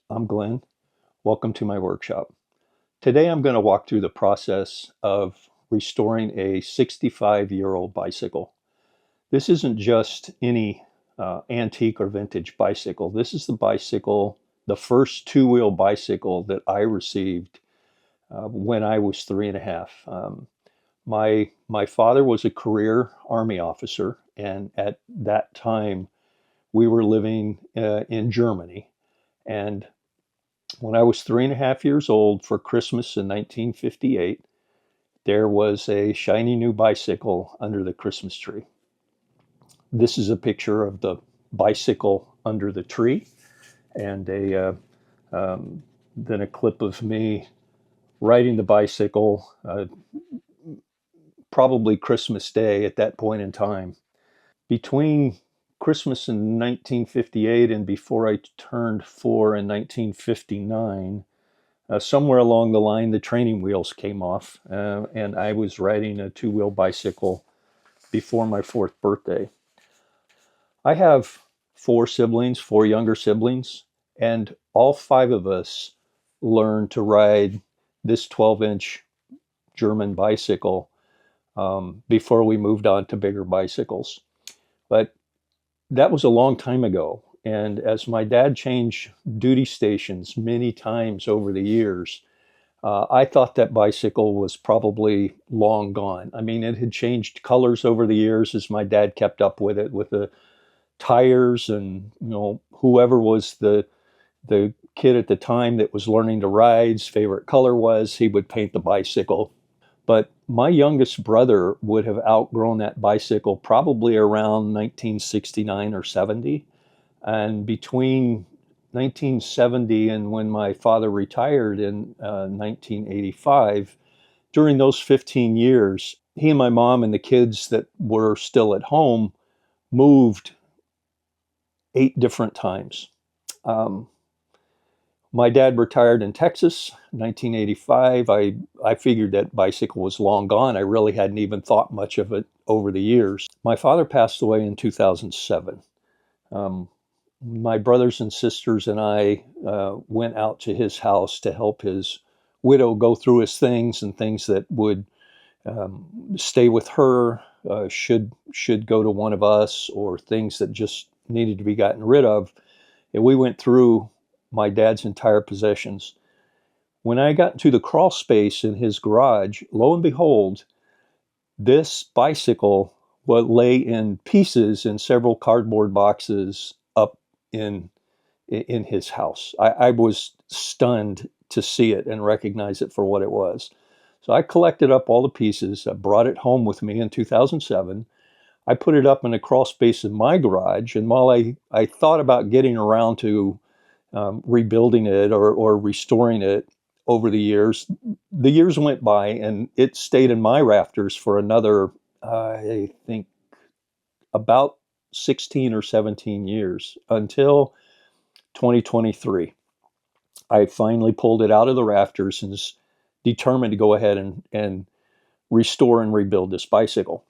I'm Glenn. Welcome to my workshop. Today I'm going to walk through the process of restoring a 65-year-old bicycle. This isn't just any antique or vintage bicycle. This is the first two-wheel bicycle that I received when I was 3.5. My father was a career Army officer, and at that time we were living in Germany. And when I was 3.5 years old for Christmas in 1958, there was a shiny new bicycle under the Christmas tree. This is a picture of the bicycle under the tree, and then a clip of me riding the bicycle, probably Christmas Day at that point in time. Between Christmas in 1958 and before I turned 4 in 1959, somewhere along the line, the training wheels came off, and I was riding a two-wheel bicycle before my 4th birthday. I have four younger siblings, and all 5 of us learned to ride this 12-inch German bicycle before we moved on to bigger bicycles. But that was a long time ago. And as my dad changed duty stations many times over the years, I thought that bicycle was probably long gone. I mean, it had changed colors over the years as my dad kept up with it, with the tires, and whoever was the kid at the time that was learning to ride's favorite color was, he would paint the bicycle. But my youngest brother would have outgrown that bicycle probably around 1969 or 70. And between 1970 and when my father retired in 1985, during those 15 years, he and my mom and the kids that were still at home moved 8 different times. Um, my dad retired in Texas in 1985. I figured that bicycle was long gone. I really hadn't even thought much of it over the years. My father passed away in 2007. My brothers and sisters and I went out to his house to help his widow go through his things, and things that would stay with her should go to one of us, or things that just needed to be gotten rid of. And we went through my dad's entire possessions. When I got to the crawl space in his garage, lo and behold, this bicycle lay in pieces in several cardboard boxes up in his house. I was stunned to see it and recognize it for what it was. So I collected up all the pieces. I brought it home with me in 2007. I put it up in a crawl space in my garage. And while I thought about getting around to rebuilding it or restoring it over the years went by, and it stayed in my rafters for another, I think, about 16 or 17 years until 2023. I finally pulled it out of the rafters and was determined to go ahead and restore and rebuild this bicycle.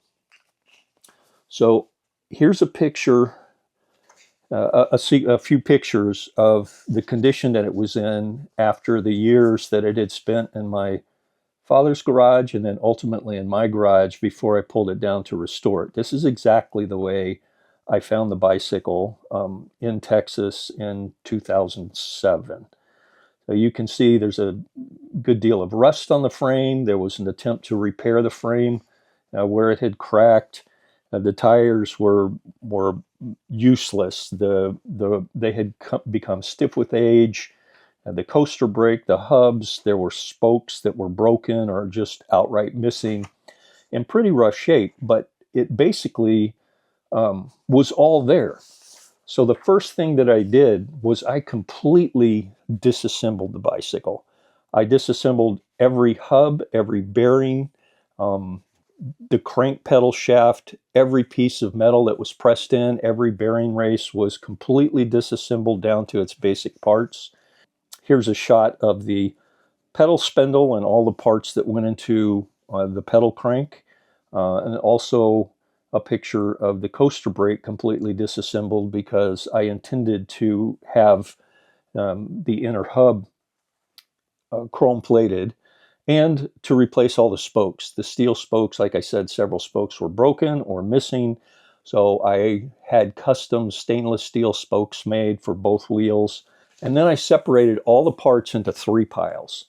So here's a picture, a few pictures of the condition that it was in after the years that it had spent in my father's garage and then ultimately in my garage before I pulled it down to restore it. This is exactly the way I found the bicycle in Texas in 2007. So you can see there's a good deal of rust on the frame. There was an attempt to repair the frame where it had cracked. The tires were useless. They had become stiff with age. The coaster brake, the hubs, there were spokes that were broken or just outright missing, in pretty rough shape. But it basically was all there. So the first thing that I did was I completely disassembled the bicycle. I disassembled every hub, every bearing, the crank pedal shaft, every piece of metal that was pressed in, every bearing race was completely disassembled down to its basic parts. Here's a shot of the pedal spindle and all the parts that went into the pedal crank, and also a picture of the coaster brake completely disassembled because I intended to have the inner hub chrome plated, and to replace all the spokes. The steel spokes, like I said, several spokes were broken or missing. So I had custom stainless steel spokes made for both wheels. And then I separated all the parts into 3 piles.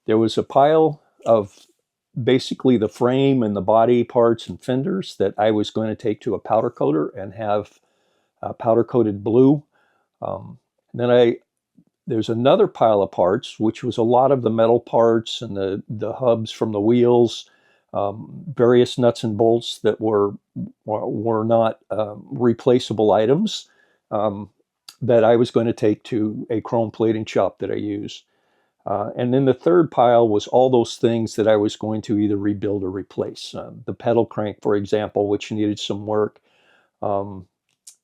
There was a pile of basically the frame and the body parts and fenders that I was going to take to a powder coater and have powder coated blue. And then there's another pile of parts, which was a lot of the metal parts and the hubs from the wheels, various nuts and bolts that were not replaceable items, that I was going to take to a chrome plating shop that I use. And then the third pile was all those things that I was going to either rebuild or replace. The pedal crank, for example, which needed some work.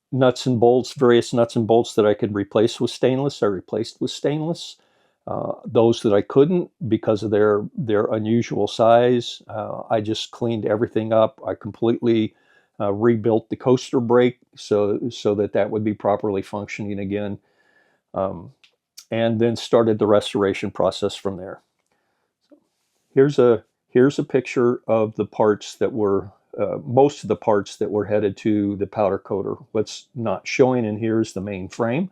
Nuts and bolts, various nuts and bolts that I could replace with stainless, I replaced with stainless. Those that I couldn't because of their unusual size, I just cleaned everything up. I completely rebuilt the coaster brake so that would be properly functioning again, and then started the restoration process from there. Here's a picture of the parts that were most of the parts that were headed to the powder coater. What's not showing in here is the main frame,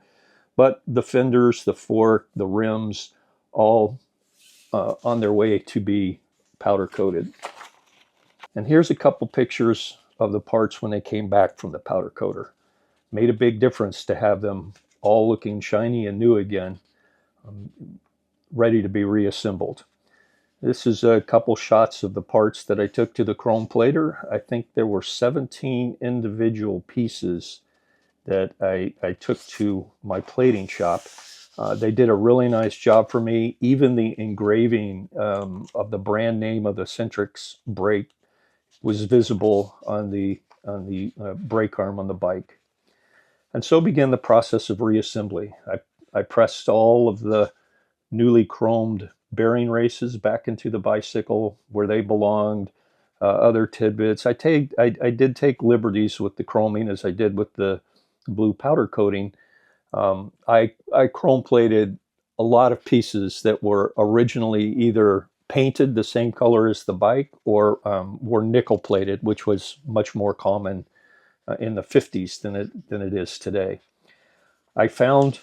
but the fenders, the fork, the rims, all on their way to be powder coated. And here's a couple pictures of the parts when they came back from the powder coater. Made a big difference to have them all looking shiny and new again, ready to be reassembled. This is a couple shots of the parts that I took to the chrome plater. I think there were 17 individual pieces that I took to my plating shop. They did a really nice job for me. Even the engraving of the brand name of the Centrix brake was visible on the brake arm on the bike. And so began the process of reassembly. I pressed all of the newly chromed bearing races back into the bicycle where they belonged. Other tidbits. I did take liberties with the chroming as I did with the blue powder coating. I chrome plated a lot of pieces that were originally either painted the same color as the bike or were nickel plated, which was much more common in the 50s than it is today. I found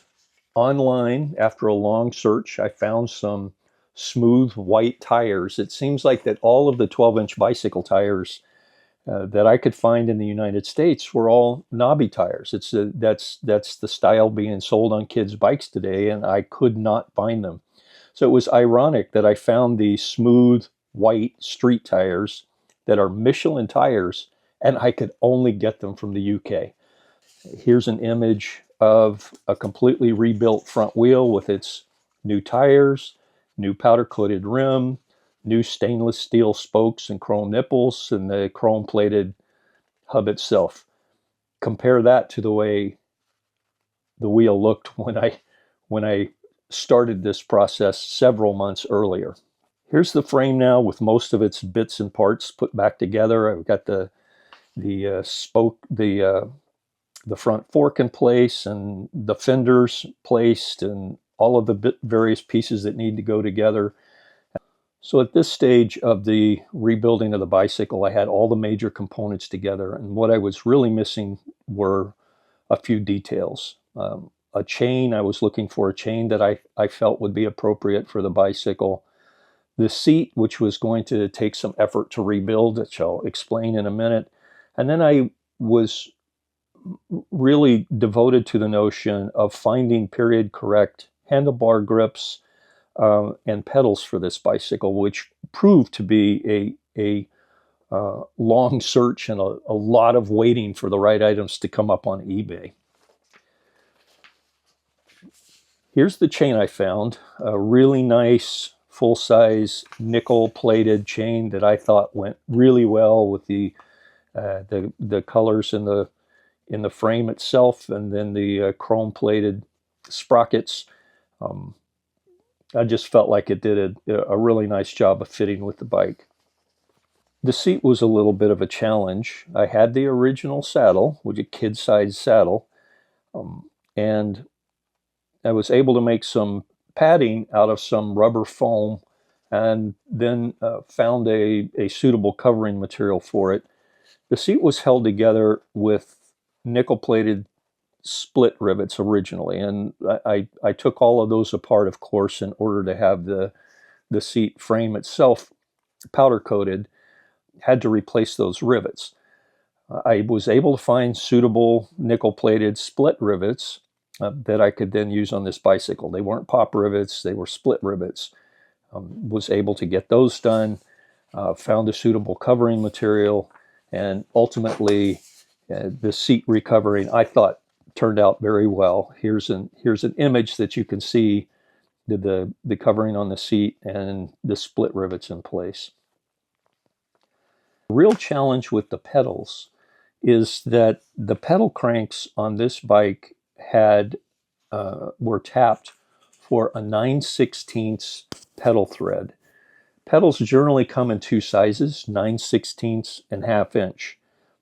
online, after a long search, I found some smooth white tires. It seems like that all of the 12-inch bicycle tires that I could find in the United States were all knobby tires. That's the style being sold on kids' bikes today, and I could not find them. So it was ironic that I found these smooth white street tires that are Michelin tires, and I could only get them from the UK. Here's an image of a completely rebuilt front wheel with its new tires, new powder coated rim, new stainless steel spokes and chrome nipples, and the chrome plated hub itself. Compare that to the way the wheel looked when I started this process several months earlier. Here's the frame now with most of its bits and parts put back together. I've got the spoke, the front fork in place and the fenders placed and all of the various pieces that need to go together. So at this stage of the rebuilding of the bicycle, I had all the major components together, and what I was really missing were a few details. A chain, I was looking for a chain that I felt would be appropriate for the bicycle. The seat, which was going to take some effort to rebuild, which I'll explain in a minute. And then I was really devoted to the notion of finding period correct handlebar grips and pedals for this bicycle, which proved to be a long search and a lot of waiting for the right items to come up on eBay. Here's the chain I found, a really nice full-size nickel-plated chain that I thought went really well with the colors in the frame itself, and then the chrome-plated sprockets. I just felt like it did a really nice job of fitting with the bike. The seat was a little bit of a challenge. I had the original saddle, which is a kid-sized saddle, and I was able to make some padding out of some rubber foam, and then found a suitable covering material for it. The seat was held together with nickel-plated split rivets originally, and I took all of those apart, of course, in order to have the seat frame itself powder coated. Had to replace those rivets. I was able to find suitable nickel-plated split rivets that I could then use on this bicycle. They weren't pop rivets, they were split rivets. Was able to get those done, found a suitable covering material, and ultimately the seat recovering, I thought, turned out very well. Here's an image that you can see the covering on the seat and the split rivets in place. The real challenge with the pedals is that the pedal cranks on this bike were tapped for a 9/16 pedal thread. Pedals generally come in two sizes, 9/16 and ½ inch.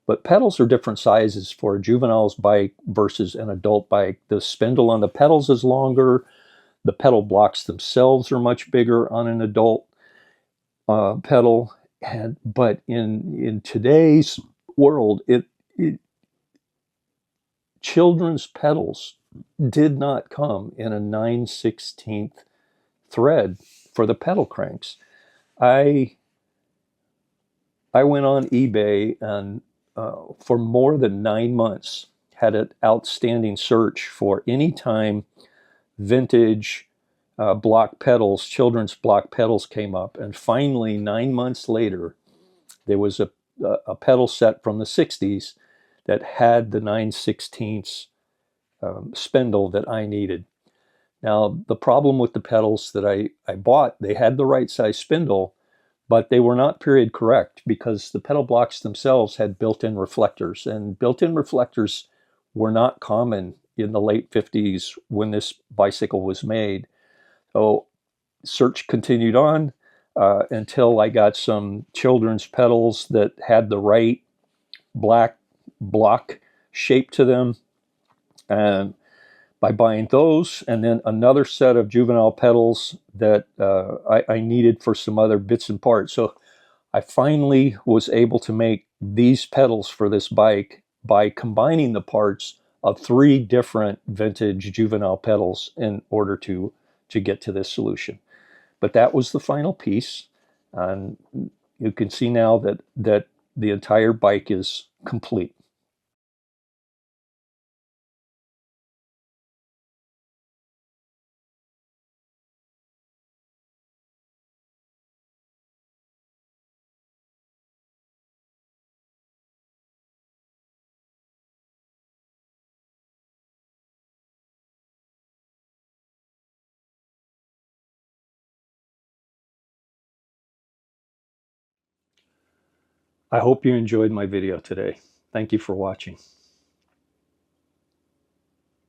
But pedals are different sizes for a juvenile's bike versus an adult bike. The spindle on the pedals is longer. The pedal blocks themselves are much bigger on an adult pedal. But in today's world, children's pedals did not come in a 9/16 thread for the pedal cranks. I went on eBay and for more than 9 months had an outstanding search for any time vintage block pedals, children's block pedals came up. And finally, 9 months later, there was a pedal set from the 60s that had the 9/16 spindle that I needed. Now, the problem with the pedals that I bought, they had the right size spindle, but they were not period correct because the pedal blocks themselves had built-in reflectors, and built-in reflectors were not common in the late 50s when this bicycle was made. So search continued on until I got some children's pedals that had the right black block shape to them. And by buying those, and then another set of juvenile pedals that I needed for some other bits and parts. So I finally was able to make these pedals for this bike by combining the parts of 3 different vintage juvenile pedals in order to get to this solution. But that was the final piece, and you can see now that the entire bike is complete. I hope you enjoyed my video today. Thank you for watching.